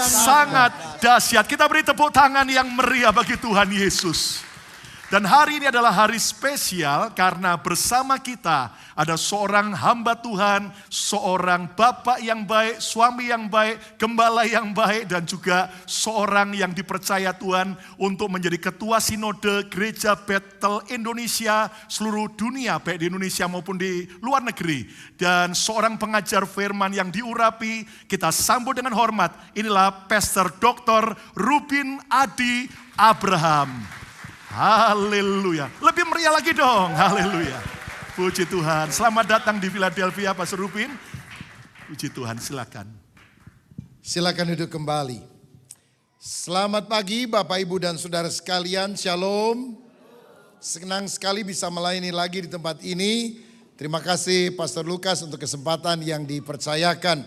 sangat dahsyat. Kita beri tepuk tangan yang meriah bagi Tuhan Yesus. Dan hari ini adalah hari spesial karena bersama kita ada seorang hamba Tuhan, seorang bapak yang baik, suami yang baik, gembala yang baik, dan juga seorang yang dipercaya Tuhan untuk menjadi ketua sinode Gereja Bethel Indonesia seluruh dunia, baik di Indonesia maupun di luar negeri. Dan seorang pengajar firman yang diurapi, kita sambut dengan hormat. Inilah Pastor Dr. Rubin Adi Abraham. Haleluya. Lebih meriah lagi dong. Haleluya. Puji Tuhan. Selamat datang di Philadelphia, Pastor Rubin. Puji Tuhan, silakan. Silakan duduk kembali. Selamat pagi Bapak Ibu dan Saudara sekalian. Shalom. Senang sekali bisa melayani lagi di tempat ini. Terima kasih Pastor Lukas untuk kesempatan yang dipercayakan.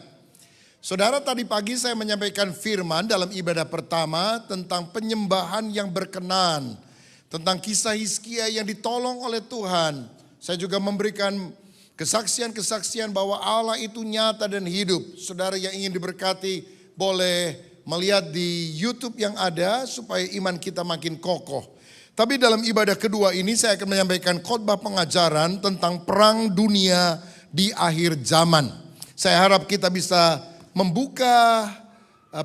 Saudara, tadi pagi saya menyampaikan firman dalam ibadah pertama tentang penyembahan yang berkenan. Tentang kisah Hizkia yang ditolong oleh Tuhan. Saya juga memberikan kesaksian-kesaksian bahwa Allah itu nyata dan hidup. Saudara yang ingin diberkati boleh melihat di YouTube yang ada supaya iman kita makin kokoh. Tapi dalam ibadah kedua ini saya akan menyampaikan khotbah pengajaran tentang perang dunia di akhir zaman. Saya harap kita bisa membuka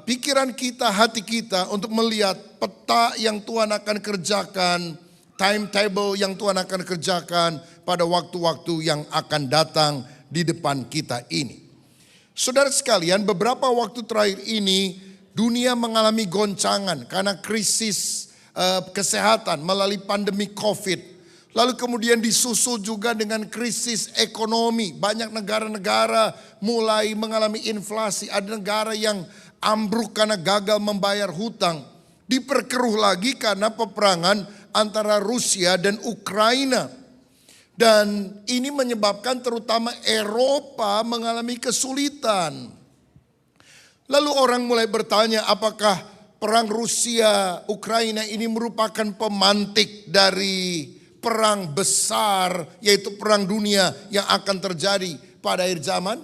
pikiran kita, hati kita untuk melihat peta yang Tuhan akan kerjakan, timetable yang Tuhan akan kerjakan pada waktu-waktu yang akan datang di depan kita ini. Saudara sekalian, beberapa waktu terakhir ini dunia mengalami goncangan karena krisis kesehatan melalui pandemi COVID. Lalu kemudian disusul juga dengan krisis ekonomi. Banyak negara-negara mulai mengalami inflasi. Ada negara yang ambruk karena gagal membayar hutang. Diperkeruh lagi karena peperangan antara Rusia dan Ukraina. Dan ini menyebabkan terutama Eropa mengalami kesulitan. Lalu orang mulai bertanya, apakah perang Rusia-Ukraina ini merupakan pemantik dari perang besar, yaitu perang dunia yang akan terjadi pada akhir zaman?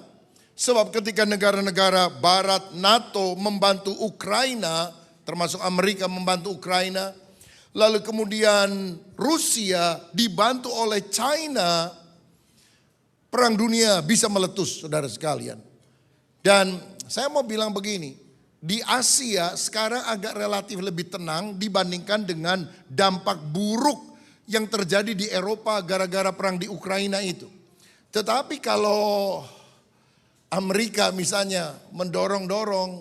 Sebab ketika negara-negara barat NATO membantu Ukraina, termasuk Amerika membantu Ukraina, lalu kemudian Rusia dibantu oleh China, perang dunia bisa meletus, saudara sekalian. Dan saya mau bilang begini, di Asia sekarang agak relatif lebih tenang dibandingkan dengan dampak buruk yang terjadi di Eropa gara-gara perang di Ukraina itu. Tetapi kalau Amerika misalnya mendorong-dorong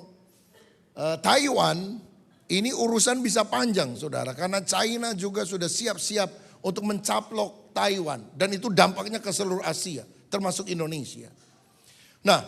Taiwan, ini urusan bisa panjang saudara. Karena China juga sudah siap-siap untuk mencaplok Taiwan. Dan itu dampaknya ke seluruh Asia, termasuk Indonesia. Nah,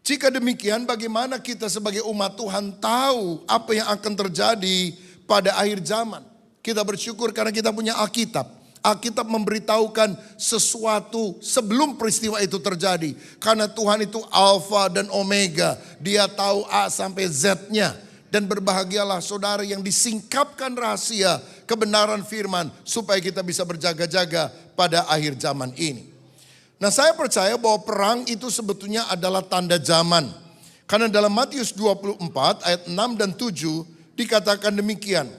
jika demikian bagaimana kita sebagai umat Tuhan tahu apa yang akan terjadi pada akhir zaman? Kita bersyukur karena kita punya Alkitab. Alkitab memberitahukan sesuatu sebelum peristiwa itu terjadi. Karena Tuhan itu Alfa dan Omega. Dia tahu A sampai Z-nya. Dan berbahagialah saudara yang disingkapkan rahasia kebenaran firman. Supaya kita bisa berjaga-jaga pada akhir zaman ini. Nah, saya percaya bahwa perang itu sebetulnya adalah tanda zaman. Karena dalam Matius 24 ayat 6 dan 7 dikatakan demikian.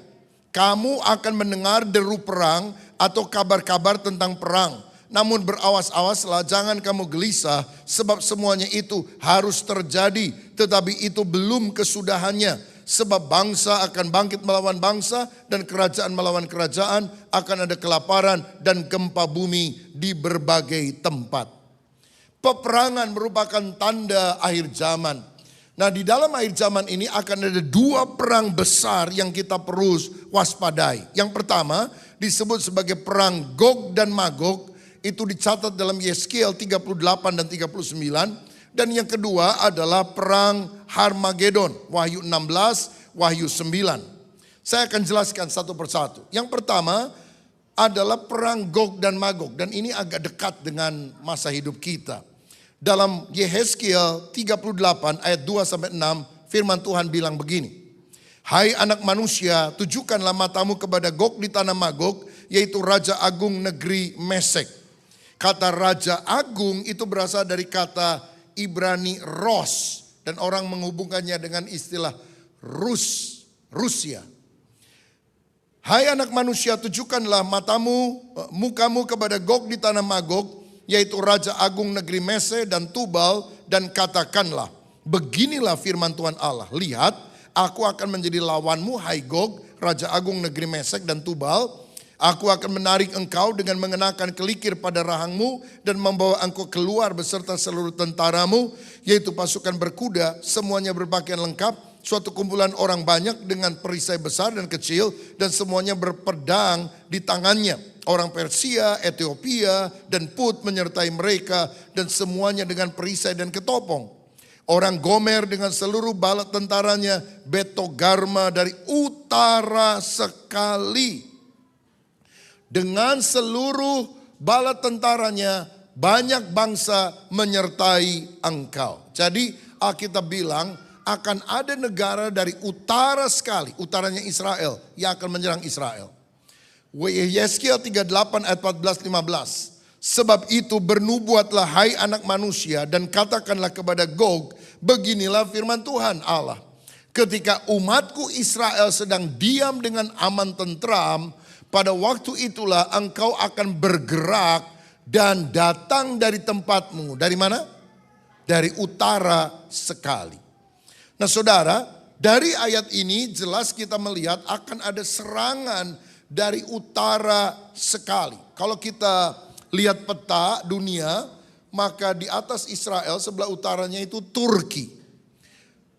Kamu akan mendengar deru perang atau kabar-kabar tentang perang. Namun berawas-awaslah, jangan kamu gelisah, sebab semuanya itu harus terjadi. Tetapi itu belum kesudahannya. Sebab bangsa akan bangkit melawan bangsa dan kerajaan melawan kerajaan. Akan ada kelaparan dan gempa bumi di berbagai tempat. Peperangan merupakan tanda akhir zaman. Nah, di dalam akhir zaman ini akan ada dua perang besar yang kita perlu waspadai. Yang pertama disebut sebagai perang Gog dan Magog. Itu dicatat dalam Yeskiel 38 dan 39. Dan yang kedua adalah perang Harmagedon. Wahyu 16, Wahyu 9. Saya akan jelaskan satu persatu. Yang pertama adalah perang Gog dan Magog. Dan ini agak dekat dengan masa hidup kita. Dalam Yehezkiel 38 ayat 2-6 firman Tuhan bilang begini. Hai anak manusia, tujukanlah matamu kepada Gog di tanah Magog, yaitu Raja Agung negeri Mesek. Kata Raja Agung itu berasal dari kata Ibrani Ros. Dan orang menghubungkannya dengan istilah Rusia. Hai anak manusia, tujukanlah mukamu kepada Gog di tanah Magog, yaitu Raja Agung negeri Meseh dan Tubal, dan katakanlah, beginilah firman Tuhan Allah. Lihat, aku akan menjadi lawanmu, hai Gog, Raja Agung negeri Mesek dan Tubal. Aku akan menarik engkau dengan mengenakan kelikir pada rahangmu dan membawa engkau keluar beserta seluruh tentaramu, yaitu pasukan berkuda, semuanya berpakaian lengkap. Suatu kumpulan orang banyak dengan perisai besar dan kecil, dan semuanya berpedang di tangannya. Orang Persia, Ethiopia, dan Put menyertai mereka, dan semuanya dengan perisai dan ketopong. Orang Gomer dengan seluruh bala tentaranya, Betogarma dari utara sekali. Dengan seluruh bala tentaranya, banyak bangsa menyertai engkau. Jadi Alkitab bilang, akan ada negara dari utara sekali, utaranya Israel, yang akan menyerang Israel. Yeskiel 38 ayat 14-15. Sebab itu bernubuatlah hai anak manusia, dan katakanlah kepada Gog, beginilah firman Tuhan Allah. Ketika umatku Israel sedang diam dengan aman tentram, pada waktu itulah engkau akan bergerak dan datang dari tempatmu. Dari mana? Dari utara sekali. Nah saudara, dari ayat ini jelas kita melihat akan ada serangan dari utara sekali. Kalau kita lihat peta dunia, maka di atas Israel sebelah utaranya itu Turki.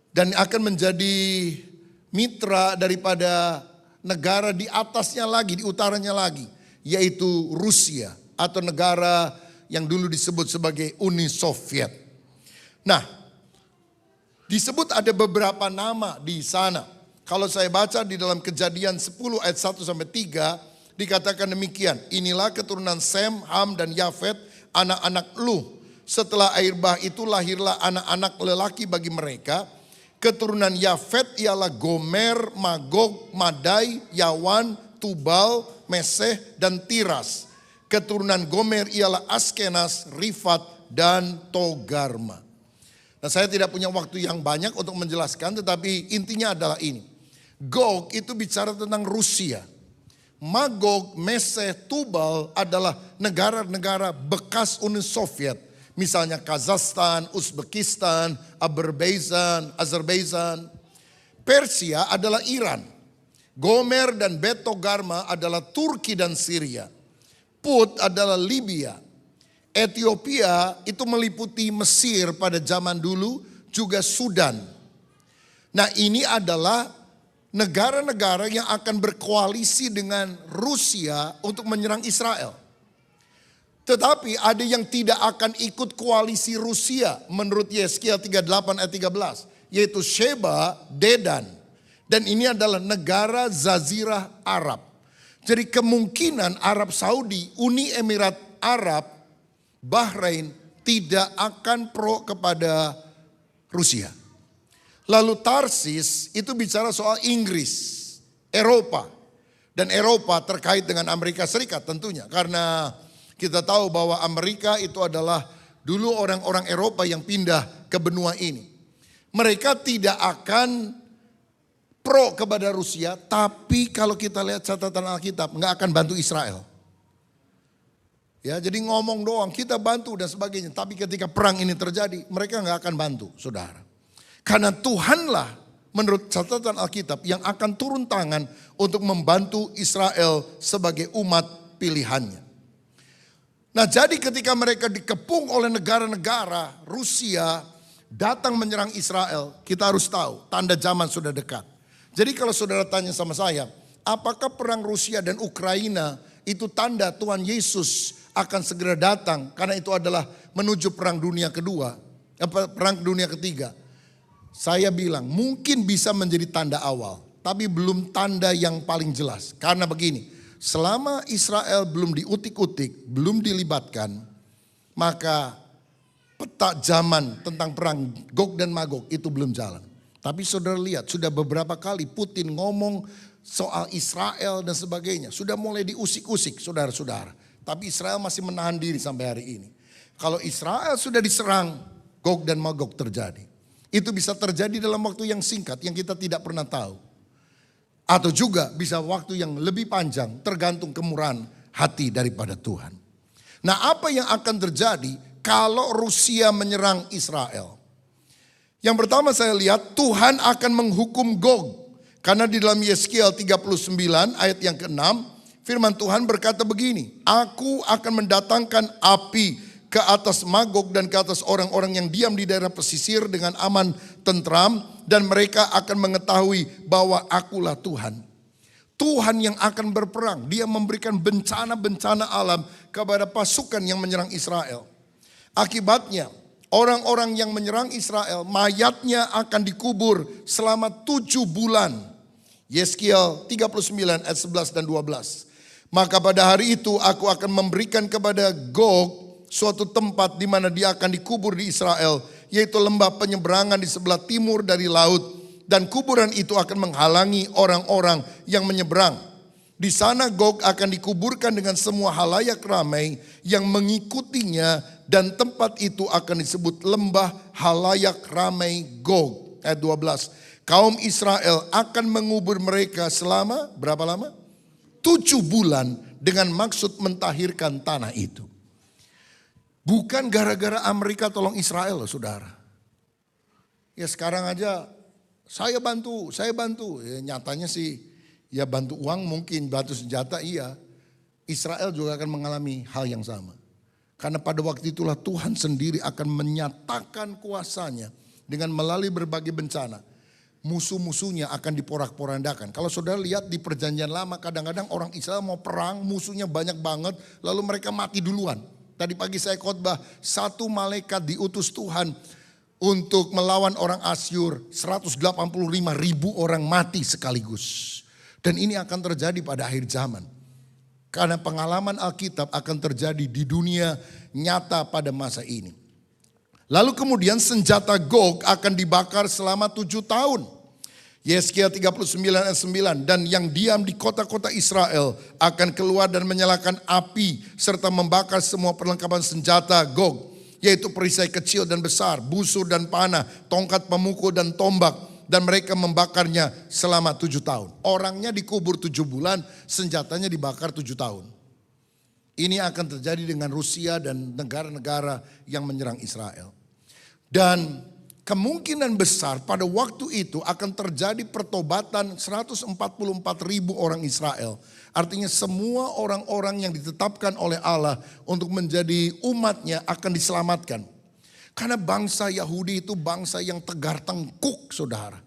Dan akan menjadi mitra daripada negara di atasnya lagi, di utaranya lagi, yaitu Rusia atau negara yang dulu disebut sebagai Uni Soviet. Nah, disebut ada beberapa nama di sana. Kalau saya baca di dalam Kejadian 10 ayat 1-3 dikatakan demikian. Inilah keturunan Sem, Ham dan Yafet, anak-anak Luh. Setelah air bah itu lahirlah anak-anak lelaki bagi mereka. Keturunan Yafet ialah Gomer, Magog, Madai, Yawan, Tubal, Meseh dan Tiras. Keturunan Gomer ialah Askenas, Rifat dan Togarma. Nah, saya tidak punya waktu yang banyak untuk menjelaskan, tetapi intinya adalah ini. Gog itu bicara tentang Rusia. Magog, Meseh, Tubal adalah negara-negara bekas Uni Soviet. Misalnya Kazakhstan, Uzbekistan, Azerbaijan. Persia adalah Iran. Gomer dan Betogarma adalah Turki dan Syria. Put adalah Libya. Ethiopia itu meliputi Mesir pada zaman dulu, juga Sudan. Nah, ini adalah negara-negara yang akan berkoalisi dengan Rusia untuk menyerang Israel. Tetapi ada yang tidak akan ikut koalisi Rusia menurut Yeskiel 38 ayat 13, yaitu Sheba, Dedan. Dan ini adalah negara Jazirah Arab. Jadi kemungkinan Arab Saudi, Uni Emirat Arab, Bahrain tidak akan pro kepada Rusia. Lalu Tarsis itu bicara soal Inggris, Eropa. Dan Eropa terkait dengan Amerika Serikat tentunya. Karena kita tahu bahwa Amerika itu adalah dulu orang-orang Eropa yang pindah ke benua ini. Mereka tidak akan pro kepada Rusia, tapi kalau kita lihat catatan Alkitab nggak akan bantu Israel. Ya, jadi ngomong doang, kita bantu dan sebagainya. Tapi ketika perang ini terjadi, mereka nggak akan bantu, saudara. Karena Tuhanlah menurut catatan Alkitab yang akan turun tangan untuk membantu Israel sebagai umat pilihannya. Nah, jadi ketika mereka dikepung oleh negara-negara, Rusia datang menyerang Israel, kita harus tahu tanda zaman sudah dekat. Jadi kalau saudara tanya sama saya, apakah perang Rusia dan Ukraina itu tanda Tuhan Yesus akan segera datang, karena itu adalah menuju perang dunia kedua, perang dunia ketiga. Saya bilang mungkin bisa menjadi tanda awal, tapi belum tanda yang paling jelas. Karena begini, selama Israel belum diutik-utik, belum dilibatkan, maka peta zaman tentang perang Gog dan Magog itu belum jalan. Tapi saudara lihat, sudah beberapa kali Putin ngomong soal Israel dan sebagainya. Sudah mulai diusik-usik saudara-saudara. Tapi Israel masih menahan diri sampai hari ini. Kalau Israel sudah diserang, Gog dan Magog terjadi. Itu bisa terjadi dalam waktu yang singkat yang kita tidak pernah tahu. Atau juga bisa waktu yang lebih panjang, tergantung kemurahan hati daripada Tuhan. Nah, apa yang akan terjadi kalau Rusia menyerang Israel? Yang pertama saya lihat Tuhan akan menghukum Gog. Karena di dalam Yeskiel 39 ayat yang ke-6, firman Tuhan berkata begini, aku akan mendatangkan api ke atas Magog dan ke atas orang-orang yang diam di daerah pesisir dengan aman tentram, dan mereka akan mengetahui bahwa akulah Tuhan. Tuhan yang akan berperang, dia memberikan bencana-bencana alam kepada pasukan yang menyerang Israel. Akibatnya orang-orang yang menyerang Israel, mayatnya akan dikubur selama 7 bulan. Yeskiel 39 ayat 11 dan 12. Maka pada hari itu aku akan memberikan kepada Gog suatu tempat di mana dia akan dikubur di Israel, yaitu lembah penyeberangan di sebelah timur dari laut. Dan kuburan itu akan menghalangi orang-orang yang menyeberang. Di sana Gog akan dikuburkan dengan semua halayak ramai yang mengikutinya, dan tempat itu akan disebut lembah halayak ramai Gog. Ayat 12. Kaum Israel akan mengubur mereka selama berapa lama? 7 bulan dengan maksud mentahirkan tanah itu. Bukan gara-gara Amerika tolong Israel loh saudara. Ya sekarang aja saya bantu. Ya, nyatanya sih ya bantu uang mungkin, bantu senjata iya. Israel juga akan mengalami hal yang sama. Karena pada waktu itulah Tuhan sendiri akan menyatakan kuasanya dengan melalui berbagai bencana. Musuh-musuhnya akan diporak-porandakan. Kalau saudara lihat di perjanjian lama, kadang-kadang orang Israel mau perang, musuhnya banyak banget, lalu mereka mati duluan. Tadi pagi saya khotbah, satu malaikat diutus Tuhan untuk melawan orang Asyur, 185.000 orang mati sekaligus. Dan ini akan terjadi pada akhir zaman. Karena pengalaman Alkitab akan terjadi di dunia nyata pada masa ini. Lalu kemudian senjata Gog akan dibakar selama 7 tahun. Yeskiel 39 ayat 9. Dan yang diam di kota-kota Israel akan keluar dan menyalakan api serta membakar semua perlengkapan senjata Gog, yaitu perisai kecil dan besar, busur dan panah, tongkat pemukul dan tombak, dan mereka membakarnya selama 7 tahun. Orangnya dikubur 7 bulan, senjatanya dibakar 7 tahun. Ini akan terjadi dengan Rusia dan negara-negara yang menyerang Israel. Dan kemungkinan besar pada waktu itu akan terjadi pertobatan 144.000 orang Israel. Artinya semua orang-orang yang ditetapkan oleh Allah untuk menjadi umatnya akan diselamatkan. Karena bangsa Yahudi itu bangsa yang tegar tengkuk saudara.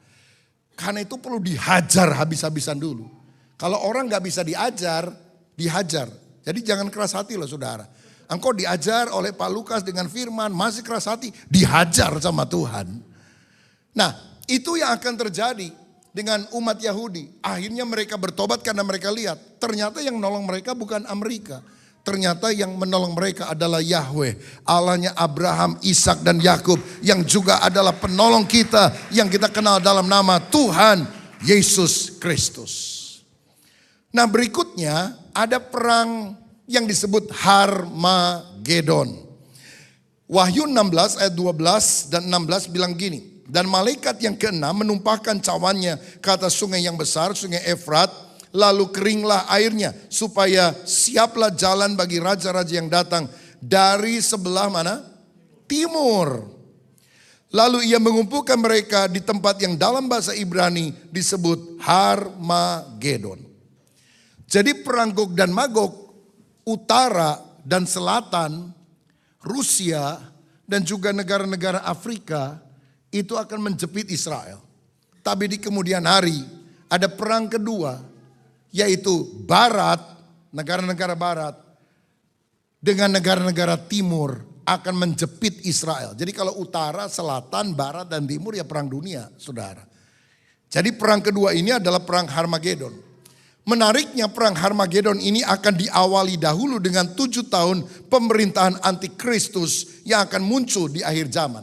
Karena itu perlu dihajar habis-habisan dulu. Kalau orang gak bisa diajar, dihajar. Jadi jangan keras hati loh saudara. Engkau diajar oleh Pak Lukas dengan firman, masih keras hati, dihajar sama Tuhan. Nah, itu yang akan terjadi dengan umat Yahudi. Akhirnya mereka bertobat karena mereka lihat, ternyata yang menolong mereka bukan Amerika. Ternyata yang menolong mereka adalah Yahweh, Allahnya Abraham, Ishak dan Yakub, yang juga adalah penolong kita yang kita kenal dalam nama Tuhan Yesus Kristus. Nah, berikutnya ada perang yang disebut Harmagedon. Wahyu 16 ayat 12 dan 16 bilang gini. Dan malaikat yang ke-6 menumpahkan cawannya ke atas sungai yang besar, sungai Efrat. Lalu keringlah airnya, supaya siaplah jalan bagi raja-raja yang datang dari sebelah mana? Timur. Lalu ia mengumpulkan mereka di tempat yang dalam bahasa Ibrani disebut Harmagedon. Jadi perang Gog dan Magog, utara dan selatan, Rusia dan juga negara-negara Afrika itu akan menjepit Israel. Tapi di kemudian hari ada perang kedua, yaitu barat, negara-negara barat dengan negara-negara timur akan menjepit Israel. Jadi kalau utara, selatan, barat dan timur ya perang dunia saudara. Jadi perang kedua ini adalah perang Harmagedon. Menariknya perang Harmagedon ini akan diawali dahulu dengan 7 tahun pemerintahan antikristus yang akan muncul di akhir zaman.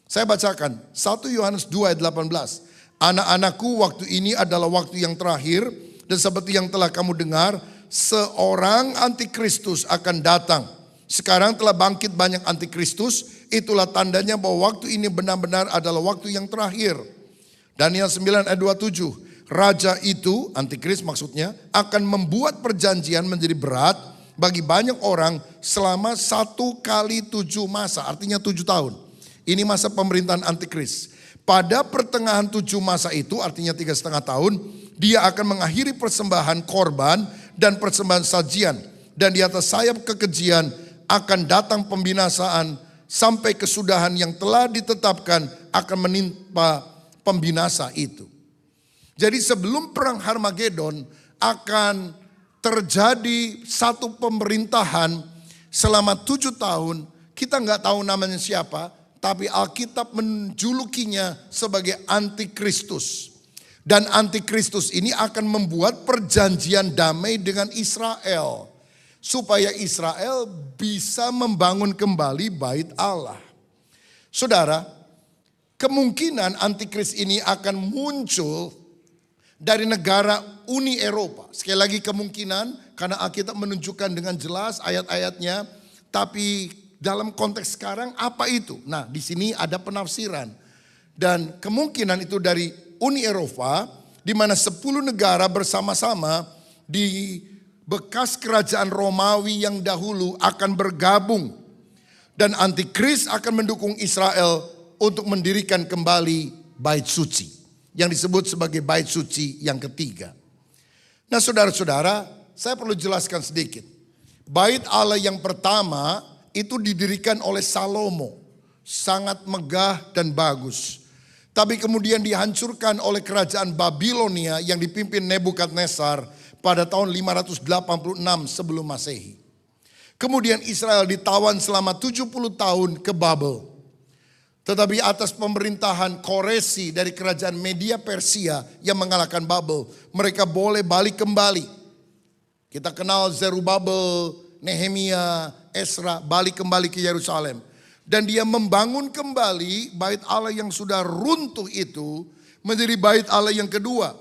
Saya bacakan 1 Yohanes 2 ayat 18. Anak-anakku, waktu ini adalah waktu yang terakhir, dan seperti yang telah kamu dengar, seorang antikristus akan datang. Sekarang telah bangkit banyak antikristus, Itulah tandanya bahwa waktu ini benar-benar adalah waktu yang terakhir. Daniel 9 ayat 27. Raja itu, antikris maksudnya, akan membuat perjanjian menjadi berat bagi banyak orang selama 1 kali 7 masa. Artinya 7 tahun. Ini masa pemerintahan antikris. Pada pertengahan 7 masa itu, artinya 3,5 tahun, dia akan mengakhiri persembahan korban dan persembahan sajian. Dan di atas sayap kekejian akan datang pembinasaan sampai kesudahan yang telah ditetapkan akan menimpa pembinasa itu. Jadi sebelum perang Harmagedon akan terjadi satu pemerintahan selama 7 tahun. Kita nggak tahu namanya siapa, tapi Alkitab menjulukinya sebagai Antikristus. Dan Antikristus ini akan membuat perjanjian damai dengan Israel. Supaya Israel bisa membangun kembali bait Allah. Saudara, kemungkinan Antikris ini akan muncul dari negara Uni Eropa. Sekali lagi kemungkinan, karena Alkitab menunjukkan dengan jelas ayat-ayatnya. Tapi dalam konteks sekarang apa itu? Nah, di sini ada penafsiran. Dan kemungkinan itu dari Uni Eropa, di mana 10 negara bersama-sama di bekas kerajaan Romawi yang dahulu akan bergabung. Dan Antikris akan mendukung Israel untuk mendirikan kembali bait suci. Yang disebut sebagai bait suci yang ketiga. Nah saudara-saudara, saya perlu jelaskan sedikit. Bait Allah yang pertama itu didirikan oleh Salomo. Sangat megah dan bagus. Tapi kemudian dihancurkan oleh kerajaan Babilonia yang dipimpin Nebukadnezar pada tahun 586 sebelum Masehi. Kemudian Israel ditawan selama 70 tahun ke Babel. Tetapi atas pemerintahan Koresi dari kerajaan Media Persia yang mengalahkan Babel, mereka boleh balik kembali. Kita kenal Zerubabel, Nehemia, Esra balik kembali ke Yerusalem. Dan dia membangun kembali bait Allah yang sudah runtuh itu menjadi bait Allah yang kedua.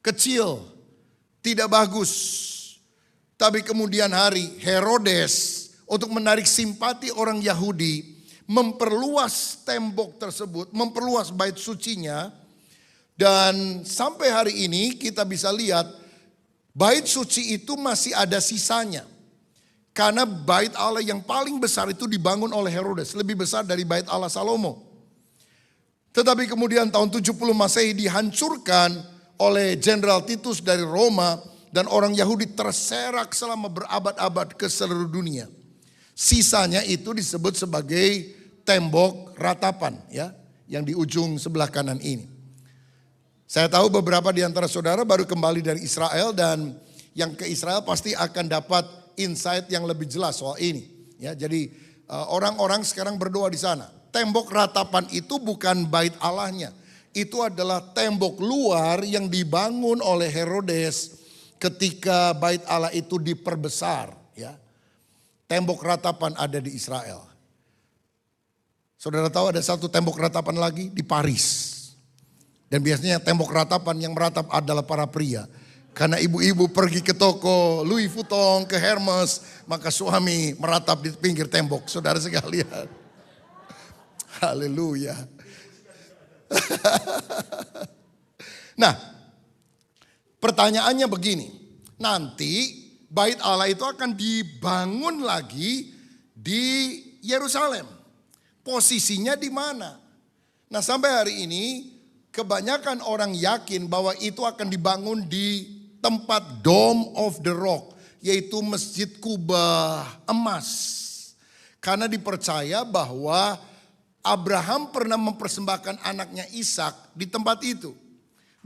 Kecil, tidak bagus. Tapi kemudian hari Herodes untuk menarik simpati orang Yahudi memperluas tembok tersebut, memperluas bait sucinya. Dan sampai hari ini kita bisa lihat bait suci itu masih ada sisanya. Karena bait Allah yang paling besar itu dibangun oleh Herodes, lebih besar dari bait Allah Salomo. Tetapi kemudian tahun 70 Masehi dihancurkan oleh Jenderal Titus dari Roma dan orang Yahudi terserak selama berabad-abad ke seluruh dunia. Sisanya itu disebut sebagai tembok ratapan ya, yang di ujung sebelah kanan ini. Saya tahu beberapa di antara saudara baru kembali dari Israel dan yang ke Israel pasti akan dapat insight yang lebih jelas soal ini. Ya, jadi orang-orang sekarang berdoa di sana. Tembok ratapan itu bukan bait Allahnya. Itu adalah tembok luar yang dibangun oleh Herodes ketika bait Allah itu diperbesar. Ya. Tembok ratapan ada di Israel. Saudara tahu ada satu tembok ratapan lagi di Paris. Dan biasanya tembok ratapan yang meratap adalah para pria. Karena ibu-ibu pergi ke toko Louis Vuitton, ke Hermes, maka suami meratap di pinggir tembok. Saudara sekalian. Haleluya. Nah, pertanyaannya begini. Nanti bait Allah itu akan dibangun lagi di Yerusalem. Posisinya di mana? Nah, sampai hari ini kebanyakan orang yakin bahwa itu akan dibangun di tempat Dome of the Rock, yaitu Masjid Kubah emas. Karena dipercaya bahwa Abraham pernah mempersembahkan anaknya Ishak di tempat itu.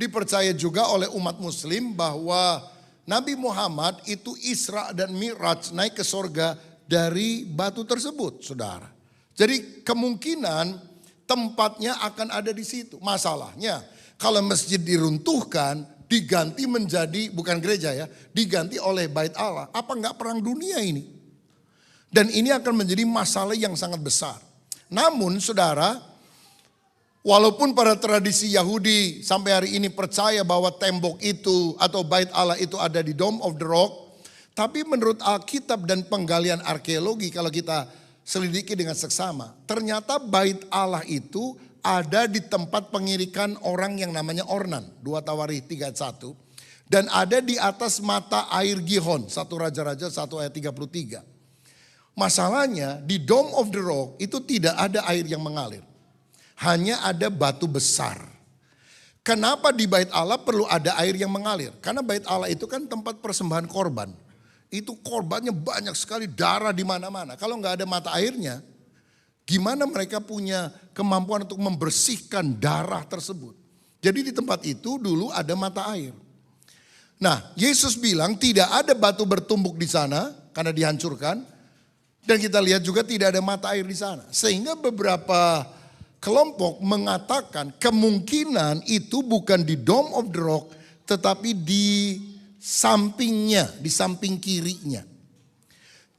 Dipercaya juga oleh umat muslim bahwa Nabi Muhammad itu Isra dan Mi'raj naik ke sorga dari batu tersebut, saudara. Jadi kemungkinan tempatnya akan ada di situ. Masalahnya kalau masjid diruntuhkan, diganti menjadi, bukan gereja ya, diganti oleh bait Allah. Apa enggak perang dunia ini? Dan ini akan menjadi masalah yang sangat besar. Namun saudara, walaupun pada tradisi Yahudi sampai hari ini percaya bahwa tembok itu atau bait Allah itu ada di Dome of the Rock. Tapi menurut Alkitab dan penggalian arkeologi, kalau kita selidiki dengan seksama. Ternyata bait Allah itu ada di tempat pengirikan orang yang namanya Ornan. 2 Tawarikh 3 ayat 1. Dan ada di atas mata air Gihon. 1 Raja-Raja 1 ayat 33. Masalahnya di Dome of the Rock itu tidak ada air yang mengalir. Hanya ada batu besar. Kenapa di bait Allah perlu ada air yang mengalir? Karena bait Allah itu kan tempat persembahan korban. Itu korbannya banyak sekali, darah di mana-mana. Kalau nggak ada mata airnya, gimana mereka punya kemampuan untuk membersihkan darah tersebut? Jadi di tempat itu dulu ada mata air. Nah, Yesus bilang tidak ada batu bertumbuk di sana karena dihancurkan. Dan kita lihat juga tidak ada mata air di sana. Sehingga beberapa kelompok mengatakan kemungkinan itu bukan di Dome of the Rock, tetapi di sampingnya, di samping kirinya.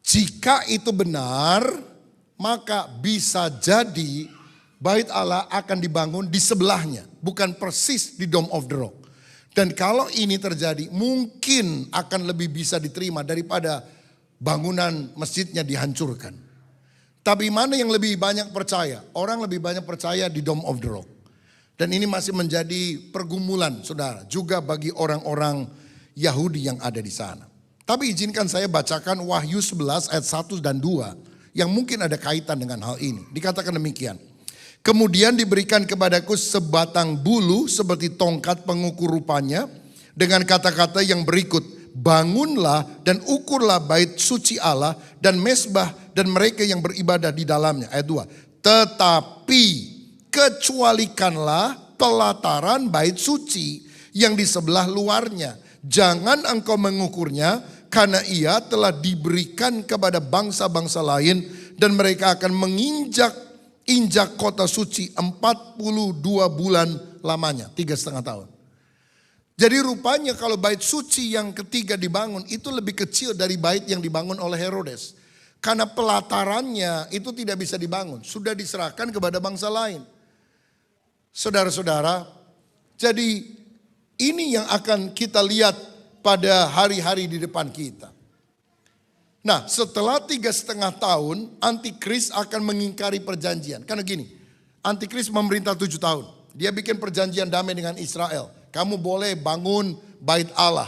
Jika itu benar, maka bisa jadi bait Allah akan dibangun di sebelahnya, bukan persis di Dome of the Rock. Dan kalau ini terjadi, mungkin akan lebih bisa diterima daripada bangunan masjidnya dihancurkan. Tapi mana yang lebih banyak percaya? Orang lebih banyak percaya di Dome of the Rock. Dan ini masih menjadi pergumulan, saudara, juga bagi orang-orang Yahudi yang ada di sana. Tapi izinkan saya bacakan Wahyu 11 ayat 1 dan 2 yang mungkin ada kaitan dengan hal ini. Dikatakan demikian. Kemudian diberikan kepadaku sebatang bulu seperti tongkat pengukur rupanya dengan kata-kata yang berikut. Bangunlah dan ukurlah bait suci Allah dan mezbah dan mereka yang beribadah di dalamnya. Ayat 2. Tetapi kecualikanlah pelataran bait suci yang di sebelah luarnya. Jangan engkau mengukurnya karena ia telah diberikan kepada bangsa-bangsa lain dan mereka akan menginjak kota suci 42 bulan lamanya, 3,5 tahun. Jadi rupanya kalau bait suci yang ketiga dibangun itu lebih kecil dari bait yang dibangun oleh Herodes. Karena pelatarannya itu tidak bisa dibangun, sudah diserahkan kepada bangsa lain. Saudara-saudara, jadi ini yang akan kita lihat pada hari-hari di depan kita. Nah, setelah 3,5 tahun, Antikris akan mengingkari perjanjian. Karena gini, Antikris memerintah 7 tahun. Dia bikin perjanjian damai dengan Israel. Kamu boleh bangun bait Allah.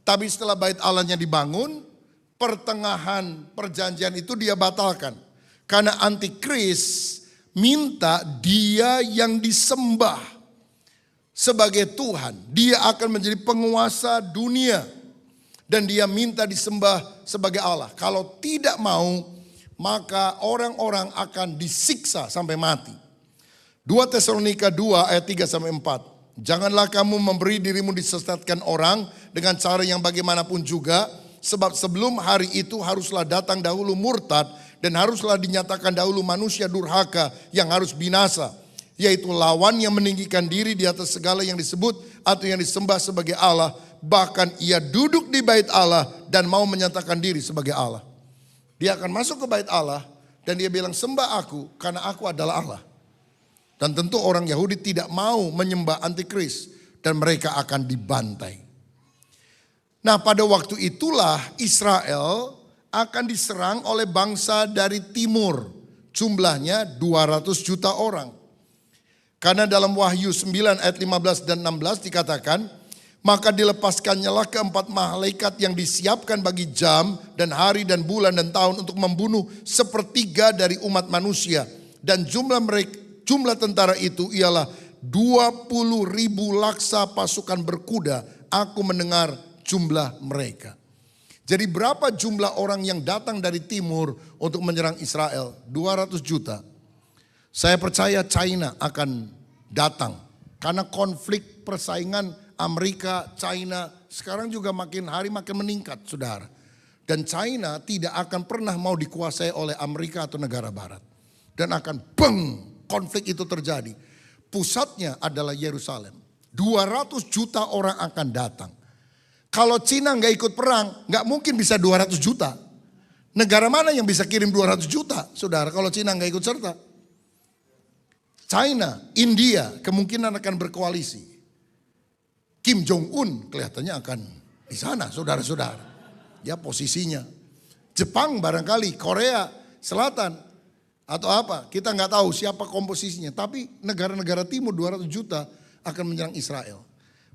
Tapi setelah bait Allahnya dibangun, pertengahan perjanjian itu dia batalkan. Karena Antikris minta dia yang disembah sebagai Tuhan. Dia akan menjadi penguasa dunia. Dan dia minta disembah sebagai Allah. Kalau tidak mau, maka orang-orang akan disiksa sampai mati. 2 Tesalonika 2 ayat 3-4. Janganlah kamu memberi dirimu disesatkan orang dengan cara yang bagaimanapun juga. Sebab sebelum hari itu haruslah datang dahulu murtad. Dan haruslah dinyatakan dahulu manusia durhaka yang harus binasa. Yaitu lawan yang meninggikan diri di atas segala yang disebut atau yang disembah sebagai Allah. Bahkan ia duduk di bait Allah dan mau menyatakan diri sebagai Allah. Dia akan masuk ke bait Allah dan dia bilang sembah aku karena aku adalah Allah. Dan tentu orang Yahudi tidak mau menyembah Antikris dan mereka akan dibantai. Nah, pada waktu itulah Israel akan diserang oleh bangsa dari timur. Jumlahnya 200 juta orang. Karena dalam Wahyu 9 ayat 15 dan 16 dikatakan, maka dilepaskannyalah keempat malaikat yang disiapkan bagi jam dan hari dan bulan dan tahun untuk membunuh sepertiga dari umat manusia. Dan jumlah tentara itu ialah 20.000 laksa pasukan berkuda. Aku mendengar jumlah mereka. Jadi berapa jumlah orang yang datang dari timur untuk menyerang Israel? 200 juta. Saya percaya China akan datang. Karena konflik persaingan Amerika, China sekarang juga makin hari makin meningkat, saudara. Dan China tidak akan pernah mau dikuasai oleh Amerika atau negara barat. Dan akan konflik itu terjadi. Pusatnya adalah Yerusalem. 200 juta orang akan datang. Kalau Cina nggak ikut perang, nggak mungkin bisa 200 juta. Negara mana yang bisa kirim 200 juta, saudara, kalau Cina nggak ikut serta? China, India kemungkinan akan berkoalisi. Kim Jong-un kelihatannya akan di sana, saudara-saudara. Ya posisinya. Jepang barangkali, Korea Selatan. Atau apa? Kita nggak tahu siapa komposisinya. Tapi negara-negara timur 200 juta akan menyerang Israel.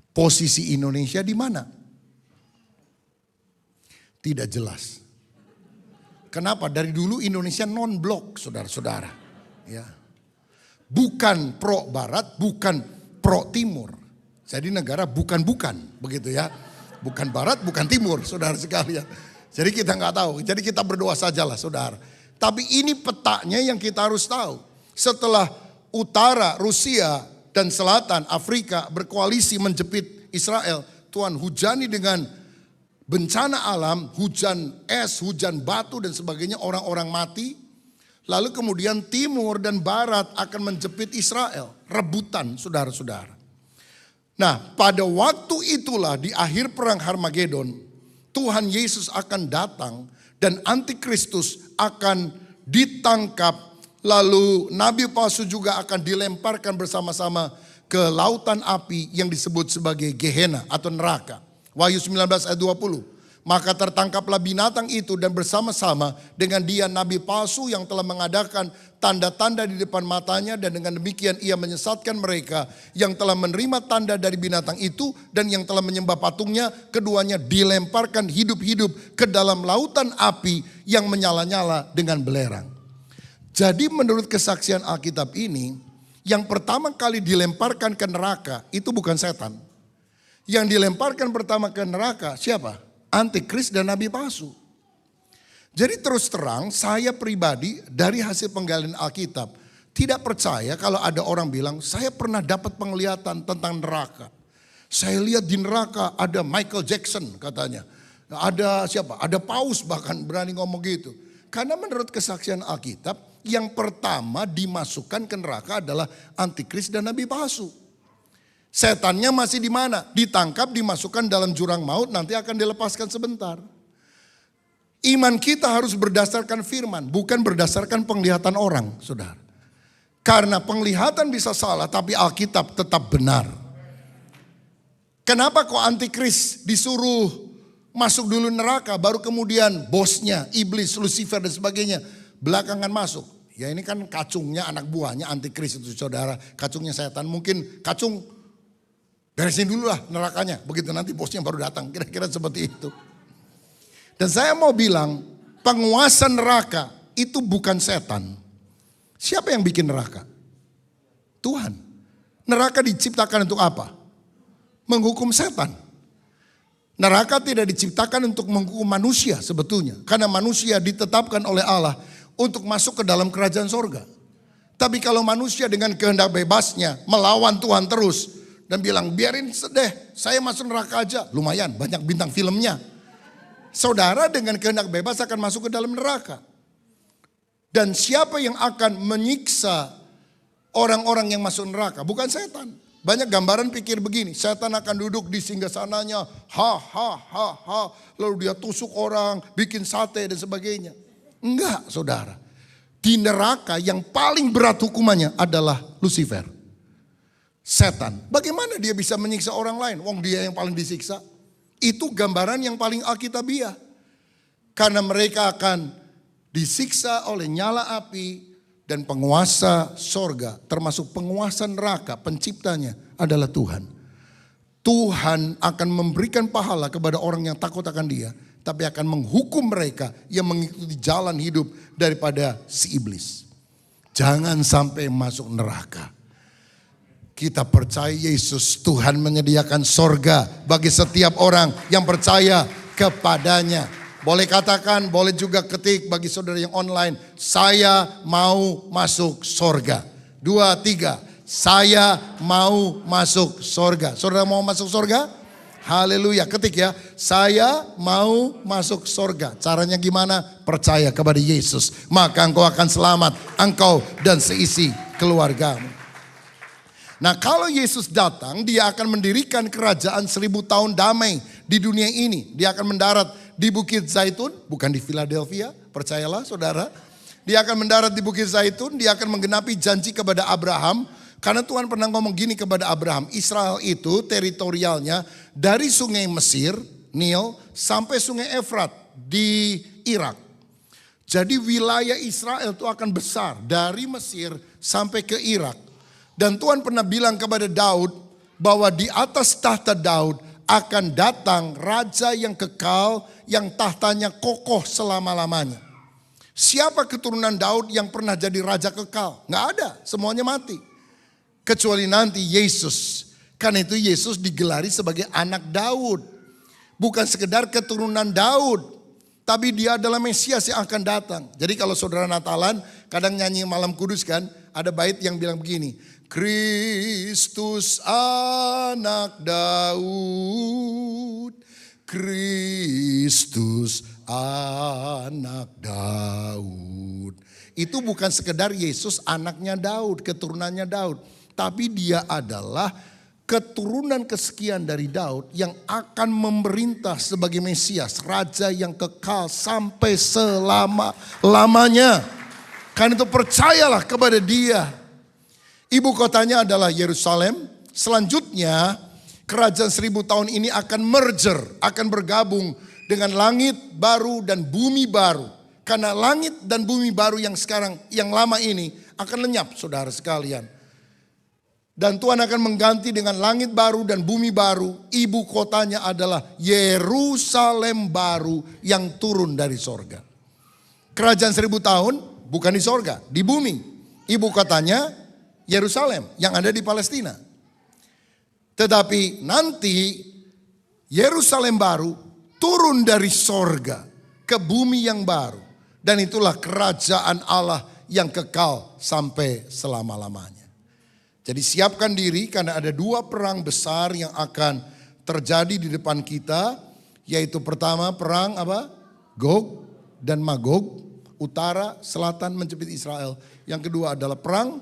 Posisi Indonesia di mana? Tidak jelas. Kenapa? Dari dulu Indonesia non-blok, saudara-saudara. Ya. Bukan pro barat, bukan pro timur. Jadi negara bukan-bukan, begitu ya. Bukan barat, bukan timur, saudara sekalian. Jadi kita nggak tahu. Jadi kita berdoa sajalah, saudara. Tapi ini petanya yang kita harus tahu. Setelah utara, Rusia, dan selatan, Afrika berkoalisi menjepit Israel. Tuhan hujani dengan bencana alam, hujan es, hujan batu dan sebagainya, orang-orang mati. Lalu kemudian timur dan barat akan menjepit Israel. Rebutan, saudara-saudara. Nah, pada waktu itulah di akhir perang Harmagedon, Tuhan Yesus akan datang dan antikristus akan ditangkap. Lalu nabi palsu juga akan dilemparkan bersama-sama ke lautan api yang disebut sebagai Gehenna atau neraka. Wahyu 19 ayat 20. Maka tertangkaplah binatang itu dan bersama-sama dengan dia nabi palsu yang telah mengadakan tanda-tanda di depan matanya. Dan dengan demikian ia menyesatkan mereka yang telah menerima tanda dari binatang itu dan yang telah menyembah patungnya. Keduanya dilemparkan hidup-hidup ke dalam lautan api yang menyala-nyala dengan belerang. Jadi menurut kesaksian Alkitab ini, yang pertama kali dilemparkan ke neraka itu bukan setan. Yang dilemparkan pertama ke neraka siapa? Antikris dan nabi palsu. Jadi terus terang saya pribadi dari hasil penggalian Alkitab tidak percaya kalau ada orang bilang saya pernah dapat penglihatan tentang neraka. Saya lihat di neraka ada Michael Jackson katanya. Ada siapa? Ada Paus bahkan berani ngomong gitu. Karena menurut kesaksian Alkitab yang pertama dimasukkan ke neraka adalah antikris dan nabi palsu. Setannya masih di mana? Ditangkap, dimasukkan dalam jurang maut, nanti akan dilepaskan sebentar. Iman kita harus berdasarkan firman, bukan berdasarkan penglihatan orang, saudara. Karena penglihatan bisa salah, tapi Alkitab tetap benar. Kenapa kok antikris disuruh masuk dulu neraka, baru kemudian bosnya, iblis, Lucifer dan sebagainya belakangan masuk? Ya ini kan kacungnya, anak buahnya antikris itu saudara. Kacungnya setan, mungkin kacung beresin dulu lah nerakanya, begitu nanti bosnya baru datang, kira-kira seperti itu. Dan saya mau bilang, penguasa neraka itu bukan setan. Siapa yang bikin neraka? Tuhan. Neraka diciptakan untuk apa? Menghukum setan. Neraka tidak diciptakan untuk menghukum manusia sebetulnya. Karena manusia ditetapkan oleh Allah untuk masuk ke dalam kerajaan sorga. Tapi kalau manusia dengan kehendak bebasnya melawan Tuhan terus, dan bilang biarin sedeh, saya masuk neraka aja. Lumayan banyak bintang filmnya. Saudara dengan kehendak bebas akan masuk ke dalam neraka. Dan siapa yang akan menyiksa orang-orang yang masuk neraka? Bukan setan. Banyak gambaran pikir begini, setan akan duduk di singgasananya, lalu dia tusuk orang, bikin sate dan sebagainya. Enggak saudara. Di neraka yang paling berat hukumannya adalah Lucifer. Setan. Bagaimana dia bisa menyiksa orang lain? Wong dia yang paling disiksa. Itu gambaran yang paling alkitabiah. Karena mereka akan disiksa oleh nyala api dan penguasa sorga. Termasuk penguasa neraka, penciptanya adalah Tuhan. Tuhan akan memberikan pahala kepada orang yang takut akan dia. Tapi akan menghukum mereka yang mengikuti jalan hidup daripada si iblis. Jangan sampai masuk neraka. Kita percaya Yesus, Tuhan menyediakan sorga bagi setiap orang yang percaya kepadanya. Boleh katakan, boleh juga ketik bagi saudara yang online, saya mau masuk sorga. 2, 3, saya mau masuk sorga. Saudara mau masuk sorga? Haleluya, ketik ya, saya mau masuk sorga. Caranya gimana? Percaya kepada Yesus, maka engkau akan selamat, engkau dan seisi keluargamu. Nah kalau Yesus datang, dia akan mendirikan kerajaan 1000 tahun damai di dunia ini. Dia akan mendarat di Bukit Zaitun, bukan di Philadelphia, percayalah saudara. Dia akan mendarat di Bukit Zaitun, dia akan menggenapi janji kepada Abraham. Karena Tuhan pernah ngomong gini kepada Abraham, Israel itu teritorialnya dari sungai Mesir, Nil, sampai sungai Efrat di Irak. Jadi wilayah Israel itu akan besar dari Mesir sampai ke Irak. Dan Tuhan pernah bilang kepada Daud bahwa di atas tahta Daud akan datang raja yang kekal, yang tahtanya kokoh selama-lamanya. Siapa keturunan Daud yang pernah jadi raja kekal? Nggak ada, semuanya mati. Kecuali nanti Yesus. Karena itu Yesus digelari sebagai anak Daud. Bukan sekedar keturunan Daud. Tapi dia adalah Mesias yang akan datang. Jadi kalau saudara Natalan kadang nyanyi Malam Kudus kan. Ada bait yang bilang begini. Kristus anak Daud. Kristus anak Daud. Itu bukan sekedar Yesus anaknya Daud, keturunannya Daud. Tapi dia adalah keturunan kesekian dari Daud yang akan memerintah sebagai Mesias, raja yang kekal sampai selama-lamanya. Karena itu percayalah kepada dia. Ibu kotanya adalah Yerusalem. Selanjutnya kerajaan 1000 tahun ini akan merger, akan bergabung dengan langit baru dan bumi baru. Karena langit dan bumi baru yang sekarang, yang lama ini akan lenyap saudara sekalian. Dan Tuhan akan mengganti dengan langit baru dan bumi baru. Ibu kotanya adalah Yerusalem baru yang turun dari sorga. Kerajaan 1000 tahun bukan di sorga, di bumi. Ibu kotanya Yerusalem yang ada di Palestina. Tetapi nanti Yerusalem baru turun dari sorga ke bumi yang baru. Dan itulah kerajaan Allah yang kekal sampai selama-lamanya. Jadi siapkan diri karena ada 2 perang besar yang akan terjadi di depan kita. Yaitu pertama perang apa? Gog dan Magog. Utara, selatan menjepit Israel. Yang kedua adalah perang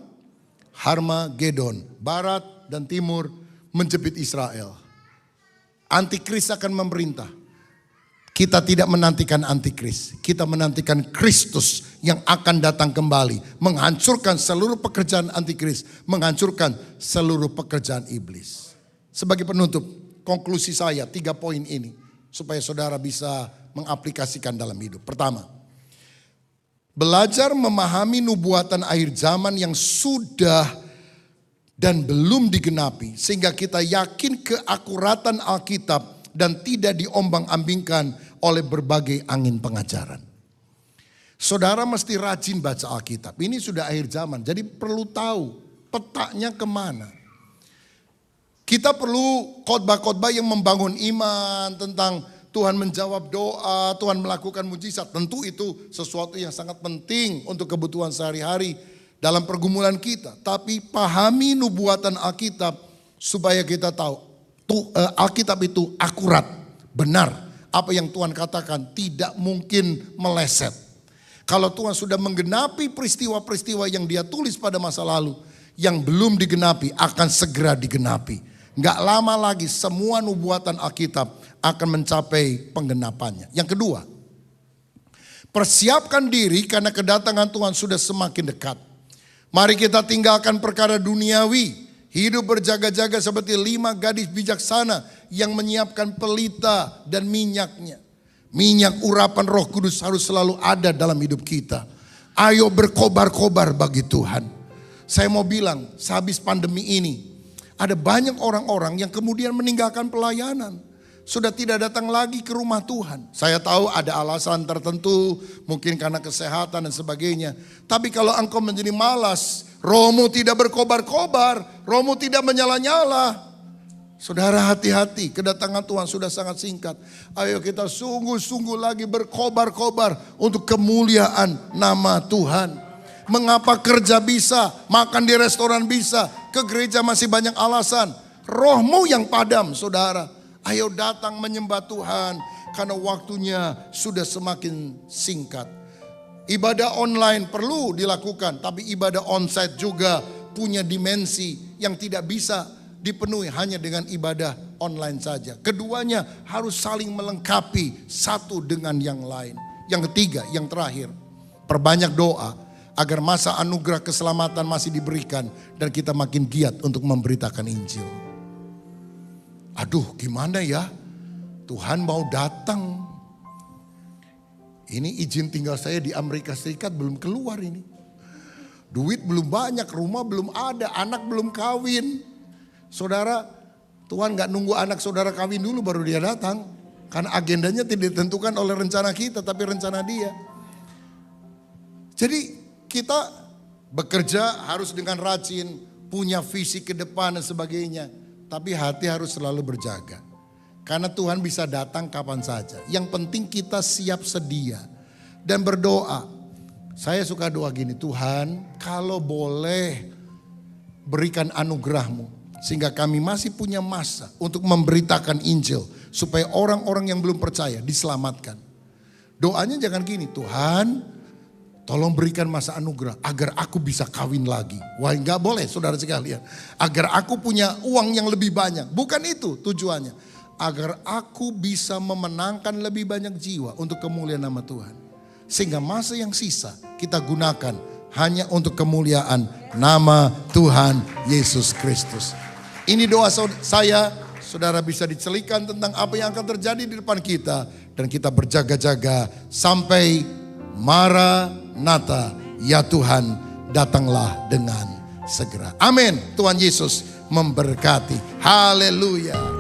Harmagedon. Barat dan timur menjepit Israel. Antikris akan memerintah. Kita tidak menantikan antikris. Kita menantikan Kristus yang akan datang kembali. Menghancurkan seluruh pekerjaan antikris. Menghancurkan seluruh pekerjaan iblis. Sebagai penutup, konklusi saya 3 poin ini. Supaya saudara bisa mengaplikasikan dalam hidup. Pertama, belajar memahami nubuatan akhir zaman yang sudah dan belum digenapi. Sehingga kita yakin keakuratan Alkitab dan tidak diombang-ambingkan oleh berbagai angin pengajaran. Saudara mesti rajin baca Alkitab. Ini sudah akhir zaman, jadi perlu tahu petanya kemana. Kita perlu khotbah-khotbah yang membangun iman tentang Tuhan menjawab doa, Tuhan melakukan mujizat. Tentu itu sesuatu yang sangat penting untuk kebutuhan sehari-hari dalam pergumulan kita. Tapi pahami nubuatan Alkitab supaya kita tahu Alkitab itu akurat, benar. Apa yang Tuhan katakan tidak mungkin meleset. Kalau Tuhan sudah menggenapi peristiwa-peristiwa yang dia tulis pada masa lalu, yang belum digenapi akan segera digenapi. Gak lama lagi semua nubuatan Alkitab akan mencapai penggenapannya. Yang kedua, persiapkan diri karena kedatangan Tuhan sudah semakin dekat. Mari kita tinggalkan perkara duniawi. Hidup berjaga-jaga seperti 5 gadis bijaksana yang menyiapkan pelita dan minyaknya. Minyak urapan Roh Kudus harus selalu ada dalam hidup kita. Ayo berkobar-kobar bagi Tuhan. Saya mau bilang, sehabis pandemi ini, ada banyak orang-orang yang kemudian meninggalkan pelayanan. Sudah tidak datang lagi ke rumah Tuhan. Saya tahu ada alasan tertentu, mungkin karena kesehatan dan sebagainya. Tapi kalau engkau menjadi malas, rohmu tidak berkobar-kobar, rohmu tidak menyala-nyala. Saudara hati-hati, kedatangan Tuhan sudah sangat singkat. Ayo kita sungguh-sungguh lagi berkobar-kobar untuk kemuliaan nama Tuhan. Mengapa kerja bisa, makan di restoran bisa, ke gereja masih banyak alasan. Rohmu yang padam saudara. Ayo datang menyembah Tuhan karena waktunya sudah semakin singkat. Ibadah online perlu dilakukan, tapi ibadah onsite juga punya dimensi yang tidak bisa dipenuhi hanya dengan ibadah online saja. Keduanya harus saling melengkapi satu dengan yang lain. Yang ketiga, yang terakhir, perbanyak doa agar masa anugerah keselamatan masih diberikan dan kita makin giat untuk memberitakan Injil. Aduh, gimana ya? Tuhan mau datang. Ini izin tinggal saya di Amerika Serikat belum keluar ini. Duit belum banyak, rumah belum ada, anak belum kawin. Saudara, Tuhan gak nunggu anak saudara kawin dulu baru dia datang. Karena agendanya tidak ditentukan oleh rencana kita, tapi rencana dia. Jadi kita bekerja harus dengan rajin, punya visi ke depan dan sebagainya. Tapi hati harus selalu berjaga. Karena Tuhan bisa datang kapan saja. Yang penting kita siap sedia dan berdoa. Saya suka doa gini, Tuhan kalau boleh berikan anugerah-Mu. Sehingga kami masih punya masa untuk memberitakan Injil. Supaya orang-orang yang belum percaya diselamatkan. Doanya jangan gini, Tuhan tolong berikan masa anugerah agar aku bisa kawin lagi. Wah enggak boleh saudara sekalian. Agar aku punya uang yang lebih banyak. Bukan itu tujuannya. Agar aku bisa memenangkan lebih banyak jiwa untuk kemuliaan nama Tuhan. Sehingga masa yang sisa kita gunakan hanya untuk kemuliaan nama Tuhan Yesus Kristus. Ini doa saya, saudara bisa dicelikan tentang apa yang akan terjadi di depan kita. Dan kita berjaga-jaga sampai Maranatha, ya Tuhan datanglah dengan segera. Amin. Tuhan Yesus memberkati. Haleluya.